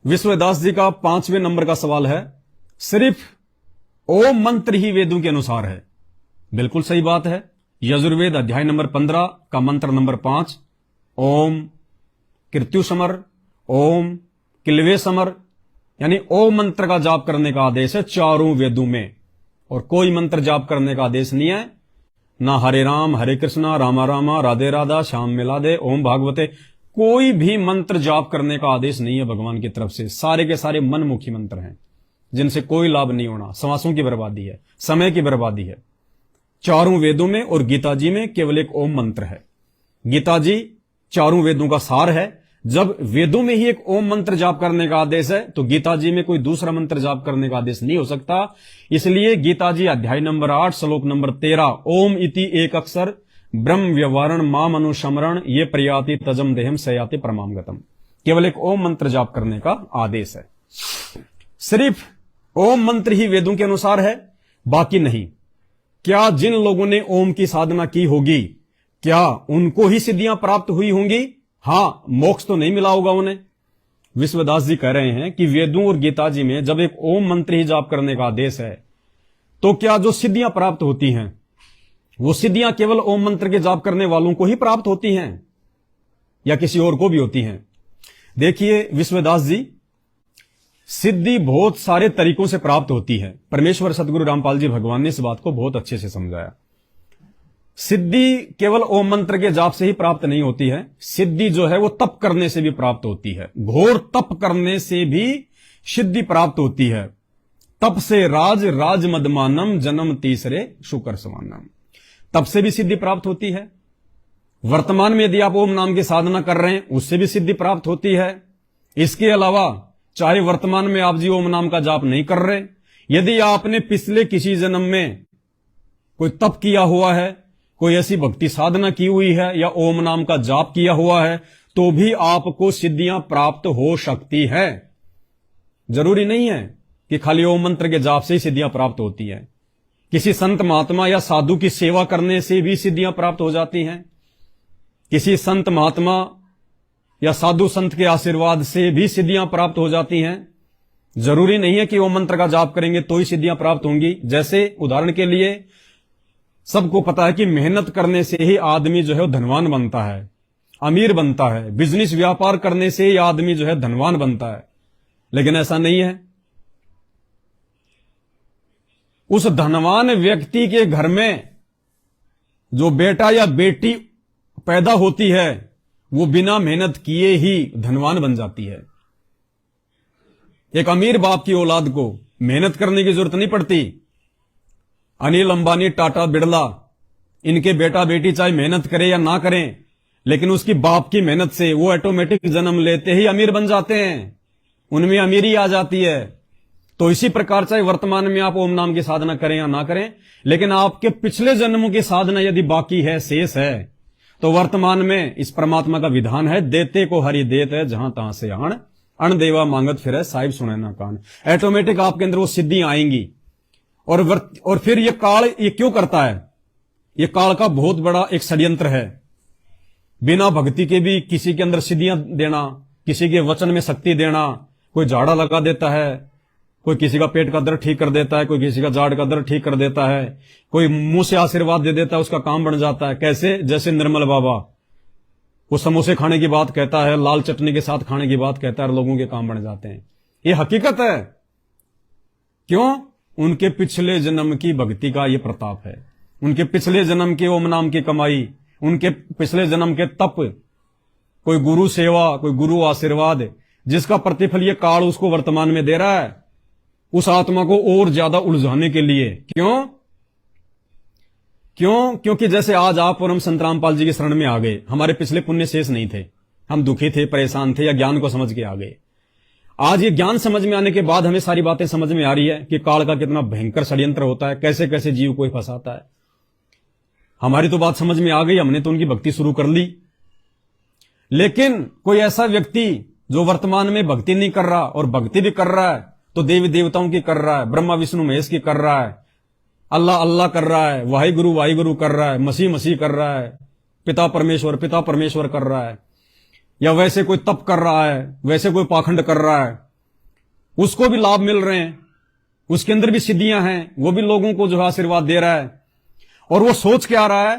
विश्वदास जी का 5वें नंबर का सवाल है, सिर्फ ओम मंत्र ही वेदों के अनुसार है। बिल्कुल सही बात है। यजुर्वेद अध्याय नंबर 15 का मंत्र नंबर 5, ओम कृत्यु समर, ओम किलवे समर, यानी ओम मंत्र का जाप करने का आदेश है चारों वेदों में, और कोई मंत्र जाप करने का आदेश नहीं है। ना हरे राम हरे कृष्णा रामा रामा राधे राधा श्याम मिलादे ओम भागवते, कोई भी मंत्र जाप करने का आदेश नहीं है भगवान की तरफ से। सारे के सारे मनमुखी मंत्र हैं जिनसे कोई लाभ नहीं होना, श्वासों की बर्बादी है, समय की बर्बादी है। चारों वेदों में और गीता जी में केवल एक ओम मंत्र है। गीता जी चारों वेदों का सार है। जब वेदों में ही एक ओम मंत्र जाप करने का आदेश है तो गीता जी में कोई दूसरा मंत्र जाप करने का आदेश नहीं हो सकता। इसलिए गीता जी अध्याय नंबर 8 श्लोक नंबर 13, ओम इति एक अक्षर ब्रह्म व्यवहारण माम अनुशमरण ये प्रयाति तजम देहम सयाति परमामगतम, केवल एक ओम मंत्र जाप करने का आदेश है। सिर्फ ओम मंत्र ही वेदों के अनुसार है, बाकी नहीं। क्या जिन लोगों ने ओम की साधना की होगी, क्या उनको ही सिद्धियां प्राप्त हुई होंगी? हां, मोक्ष तो नहीं मिला होगा उन्हें। विश्वदास जी कह रहे हैं कि वेदों और गीता जी में जब एक ओम मंत्र ही जाप करने का आदेश है तो क्या जो सिद्धियां प्राप्त होती हैं वो सिद्धियां केवल ओम मंत्र के जाप करने वालों को ही प्राप्त होती हैं या किसी और को भी होती हैं? देखिए विश्वदास जी, सिद्धि बहुत सारे तरीकों से प्राप्त होती है। परमेश्वर सदगुरु रामपाल जी भगवान ने इस बात को बहुत अच्छे से समझाया। सिद्धि केवल ओम मंत्र के जाप से ही प्राप्त नहीं होती है। सिद्धि जो है वो तप करने से भी प्राप्त होती है। घोर तप करने से भी सिद्धि प्राप्त होती है। तप से राज राज मदमानम जन्म तीसरे शुकर समानम, तप से भी सिद्धि प्राप्त होती है। वर्तमान में यदि आप ओम नाम की साधना कर रहे हैं उससे भी सिद्धि प्राप्त होती है। इसके अलावा चाहे वर्तमान में आप जी ओम नाम का जाप नहीं कर रहे, यदि आपने पिछले किसी जन्म में कोई तप किया हुआ है, कोई ऐसी भक्ति साधना की हुई है या ओम नाम का जाप किया हुआ है, तो भी आपको सिद्धियां प्राप्त हो सकती है। जरूरी नहीं है कि खाली ओम मंत्र के जाप से ही सिद्धियां प्राप्त होती है। किसी संत महात्मा या साधु की सेवा करने से भी सिद्धियां प्राप्त हो जाती हैं। किसी संत महात्मा या साधु संत के आशीर्वाद से भी सिद्धियां प्राप्त हो जाती हैं। जरूरी नहीं है कि ओम मंत्र का जाप करेंगे तो ही सिद्धियां प्राप्त होंगी। जैसे उदाहरण के लिए सबको पता है कि मेहनत करने से ही आदमी जो है वो धनवान बनता है, अमीर बनता है। बिजनेस व्यापार करने से ही आदमी जो है धनवान बनता है, लेकिन ऐसा नहीं है। उस धनवान व्यक्ति के घर में जो बेटा या बेटी पैदा होती है वो बिना मेहनत किए ही धनवान बन जाती है। एक अमीर बाप की औलाद को मेहनत करने की जरूरत नहीं पड़ती। अनिल अंबानी, टाटा, बिड़ला, इनके बेटा बेटी चाहे मेहनत करें या ना करें, लेकिन उसकी बाप की मेहनत से वो ऑटोमेटिक जन्म लेते ही अमीर बन जाते हैं, उनमें अमीरी आ जाती है। तो इसी प्रकार चाहे वर्तमान में आप ओम नाम की साधना करें या ना करें, लेकिन आपके पिछले जन्मों की साधना यदि बाकी है, शेष है, तो वर्तमान में इस परमात्मा का विधान है, देते को हरि देत है जहां तहां से आण, अण देवा मांगत फिर साहिब सुने ना कान। ऑटोमेटिक आपके अंदर वो सिद्धियां आएंगी। और फिर ये काल ये क्यों करता है? ये काल का बहुत बड़ा एक षड्यंत्र है। बिना भक्ति के भी किसी के अंदर सिद्धियां देना, किसी के वचन में शक्ति देना। कोई झाड़ा लगा देता है, कोई किसी का पेट का दर्द ठीक कर देता है, कोई किसी का जाड़ का दर्द ठीक कर देता है, कोई मुंह से आशीर्वाद दे देता है, उसका काम बन जाता है। कैसे? जैसे निर्मल बाबा, वो समोसे खाने की बात कहता है, लाल चटनी के साथ खाने की बात कहता है, लोगों के काम बन जाते हैं। ये हकीकत है। क्यों? उनके पिछले जन्म की भक्ति का ये प्रताप है, उनके पिछले जन्म के ओम नाम की कमाई, उनके पिछले जन्म के तप, कोई गुरु सेवा, कोई गुरु आशीर्वाद, जिसका प्रतिफल ये काल उसको वर्तमान में दे रहा है, उस आत्मा को और ज्यादा उलझाने के लिए। क्यों? क्योंकि जैसे आज आप और हम संत रामपाल जी की शरण में आ गए, हमारे पिछले पुण्य शेष नहीं थे, हम दुखी थे, परेशान थे, या ज्ञान को समझ के आ गए। आज ये ज्ञान समझ में आने के बाद हमें सारी बातें समझ में आ रही है कि काल का कितना भयंकर षड्यंत्र होता है, कैसे कैसे जीव को फंसाता है। हमारी तो बात समझ में आ गई, हमने तो उनकी भक्ति शुरू कर ली। लेकिन कोई ऐसा व्यक्ति जो वर्तमान में भक्ति नहीं कर रहा और भक्ति भी कर रहा है तो देवी देवताओं की कर रहा है, ब्रह्मा विष्णु महेश की कर रहा है, अल्लाह अल्लाह कर रहा है, वाहि गुरु कर रहा है, मसीह मसीह कर रहा है, पिता परमेश्वर कर रहा है, या वैसे कोई तप कर रहा है, वैसे कोई पाखंड कर रहा है, उसको भी लाभ मिल रहे हैं, उसके अंदर भी सिद्धियां हैं, वो भी लोगों को जो है आशीर्वाद दे रहा है। और वो सोच के आ रहा है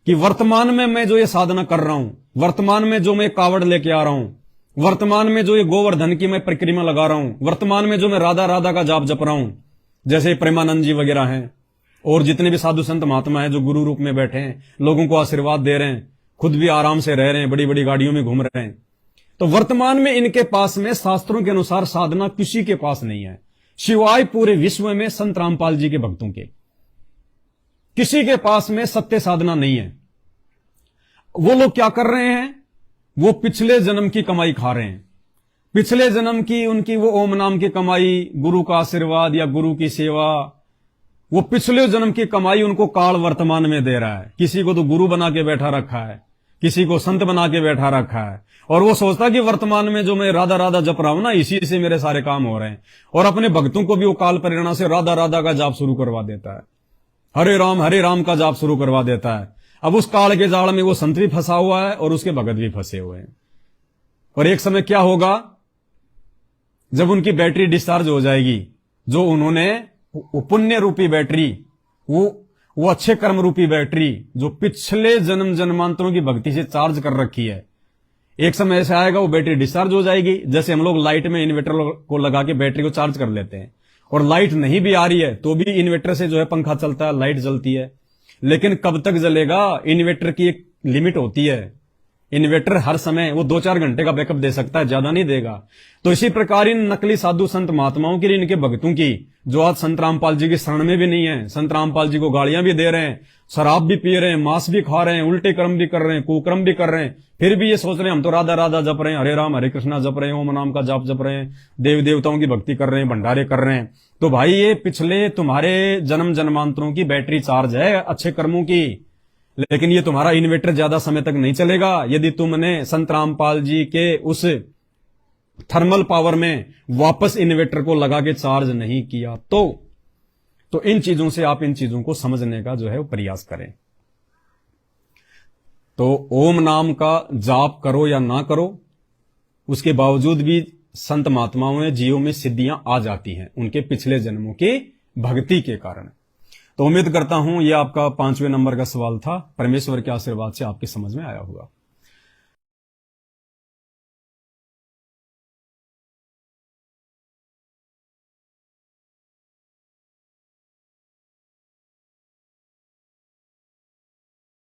कि वर्तमान में मैं जो ये साधना कर रहा हूं, वर्तमान में जो मैं कावड़ लेके आ रहा हूं, वर्तमान में जो ये गोवर्धन की मैं परिक्रमा लगा रहा हूं, वर्तमान में जो मैं राधा राधा का जाप जप रहा हूं, जैसे प्रेमानंद जी वगैरह हैं और जितने भी साधु संत महात्मा हैं जो गुरु रूप में बैठे हैं, लोगों को आशीर्वाद दे रहे हैं, खुद भी आराम से रह रहे हैं, बड़ी बड़ी गाड़ियों में घूम रहे हैं, तो वर्तमान में इनके पास में शास्त्रों के अनुसार साधना किसी के पास नहीं है, सिवाय पूरे विश्व में संत रामपाल जी के भक्तों के। किसी के पास में सत्य साधना नहीं है। वो लोग क्या कर रहे हैं, वो पिछले जन्म की कमाई खा रहे हैं, पिछले जन्म की उनकी वो ओम नाम की कमाई, गुरु का आशीर्वाद या गुरु की सेवा, वो पिछले जन्म की कमाई उनको काल वर्तमान में दे रहा है। किसी को तो गुरु बना के बैठा रखा है, किसी को संत बना के बैठा रखा है, और वो सोचता कि वर्तमान में जो मैं राधा राधा जप रहा हूं ना, इसी से मेरे सारे काम हो रहे हैं। और अपने भक्तों को भी वो काल प्रेरणा से राधा राधा का जाप शुरू करवा देता है, हरे राम का जाप शुरू करवा देता है। अब उस काल के जाल में वो संत भी फंसा हुआ है और उसके भगत भी फंसे हुए हैं। और एक समय क्या होगा, जब उनकी बैटरी डिस्चार्ज हो जाएगी, जो उन्होंने पुण्य रूपी बैटरी, वो अच्छे कर्म रूपी बैटरी जो पिछले जन्म जन्मांतरों की भक्ति से चार्ज कर रखी है, एक समय ऐसा आएगा वो बैटरी डिस्चार्ज हो जाएगी। जैसे हम लोग लाइट में इन्वर्टर को लगा के बैटरी को चार्ज कर लेते हैं, और लाइट नहीं भी आ रही है तो भी इन्वर्टर से जो है पंखा चलता है, लाइट जलती है। लेकिन कब तक जलेगा, इन्वर्टर की एक लिमिट होती है। इन्वर्टर हर समय वो 2-4 घंटे का बैकअप दे सकता है, ज्यादा नहीं देगा। तो इसी प्रकार इन नकली साधु संत महात्माओं की, इनके भक्तों की, जो आज संत रामपाल जी की शरण में भी नहीं है, संत रामपाल जी को गालियां भी दे रहे हैं, शराब भी पी रहे हैं, मांस भी खा रहे हैं, उल्टे कर्म भी कर रहे हैं, कुकर्म भी कर रहे हैं, फिर भी ये सोच रहे हैं हम तो राधा राधा जप रहे हैं, हरे राम हरे कृष्णा जप रहे हैं, ओम नाम का जाप जप रहे हैं, देव देवताओं की भक्ति कर रहे हैं, भंडारे कर रहे हैं। तो भाई ये पिछले तुम्हारे जन्म जन्मांतरों की बैटरी चार्ज है अच्छे कर्मों की, लेकिन ये तुम्हारा इन्वर्टर ज्यादा समय तक नहीं चलेगा यदि तुमने संत रामपाल जी के उस थर्मल पावर में वापस इन्वर्टर को लगा के चार्ज नहीं किया। तो इन चीजों से आप इन चीजों को समझने का जो है वो प्रयास करें। तो ओम नाम का जाप करो या ना करो, उसके बावजूद भी संत महात्माओं में जीवों में सिद्धियां आ जाती हैं उनके पिछले जन्मों की भक्ति के कारण। तो उम्मीद करता हूं ये आपका 5वें नंबर का सवाल था, परमेश्वर के आशीर्वाद से आपके समझ में आया होगा।